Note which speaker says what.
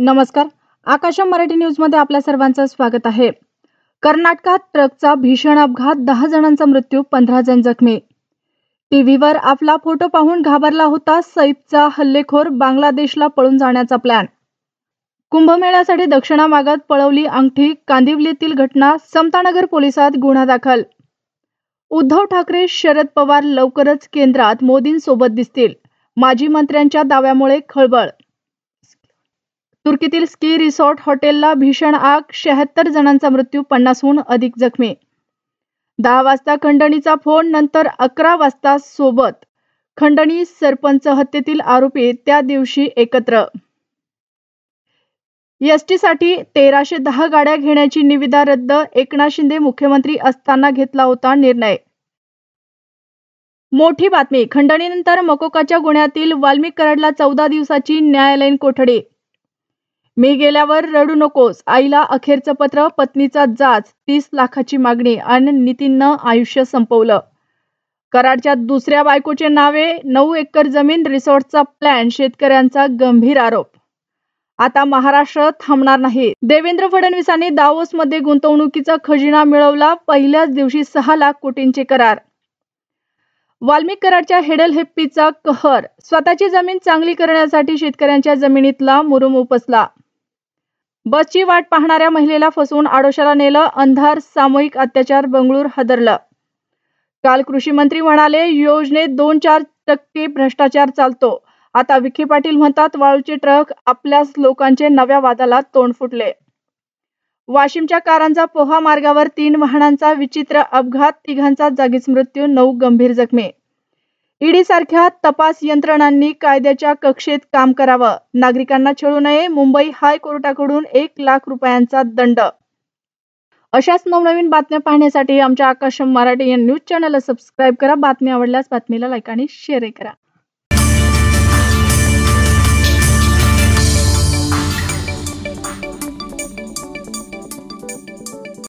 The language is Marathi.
Speaker 1: नमस्कार. आकाशम मराठी न्यूज मध्ये आपल्या सर्वांचं स्वागत आहे. कर्नाटकात ट्रकचा भीषण अपघात, 10 जणांचा मृत्यू, 15 जण जखमी. टीव्हीवर आपला फोटो पाहून घाबरला होता सैफचा हल्लेखोर, बांगलादेशला पळून जाण्याचा प्लॅन. कुंभमेळ्यासाठी दक्षिणा मागत पळवली अंगठी, कांदिवलीतील घटना, समतानगर पोलिसात गुन्हा दाखल. उद्धव ठाकरे, शरद पवार लवकरच केंद्रात मोदींसोबत दिसतील, माजी मंत्र्यांच्या दाव्यामुळे खळबळ. तुर्कीतील स्की रिसॉर्ट हॉटेलला भीषण आग, 76 जणांचा मृत्यू, 50हून अधिक जखमी. 10 वाजता खंडणीचा फोन, नंतर 11 वाजता सोबत. खंडणी सरपंच हत्येतील आरोपी त्या दिवशी एकत्र. एसटीसाठी 1310 गाड्या घेण्याची निविदा रद्द, एकनाथ शिंदे मुख्यमंत्री असताना घेतला होता निर्णय. मोठी बातमी, खंडणीनंतर मकोकाच्या गुन्ह्यातील वाल्मिक कराडला 14 दिवसाची न्यायालयीन कोठडी. मी गेल्यावर रडू नकोस, आईला अखेरचं पत्र, पत्नीचा जाच, 30 लाखाची मागणी आणि नितीननं आयुष्य संपवलं. कराडच्या दुसऱ्या बायकोचे नावे, 9 एकर जमीन, रिसॉर्टचा प्लॅन, शेतकऱ्यांचा गंभीर आरोप. आता महाराष्ट्र थांबणार नाही. देवेंद्र फडणवीसांनी दावोसमध्ये गुंतवणुकीचा खजिना मिळवला, पहिल्याच दिवशी 6 लाख कोटींचे करार. वाल्मिक कराडच्या हेडलहेप्पीचा कहर, स्वतःची जमीन चांगली करण्यासाठी शेतकऱ्यांच्या जमिनीतला मुरुम उपसला. बसची वाट पाहणाऱ्या महिलेला फसवून आडोशाला नेलं, अंधार, सामूहिक अत्याचार, बंगळूर हादरलं. काल कृषी मंत्री म्हणाले, योजनेत 2-4% भ्रष्टाचार चालतो. आता विखे पाटील म्हणतात, वाळूचे ट्रक, आपल्याच लोकांचे नव्या वादाला तोंड फुटले. वाशिमच्या कारंजा पोहा मार्गावर 3 वाहनांचा विचित्र अपघात, 3घांचा जागीच मृत्यू, 9 गंभीर जखमी. ईडी सारख्या तपास यंत्रणांनी कायद्याच्या कक्षेत काम करावं, नागरिकांना छळू नये, मुंबई हायकोर्टाकडून 1 लाख रुपयांचा दंड. अशाच नवनवीन बातम्या पाहण्यासाठी आमच्या आकाशम मराठी या न्यूज चॅनलला सबस्क्राईब करा. बातमी आवडल्यास बातमीला लाईक आणि शेअर करा.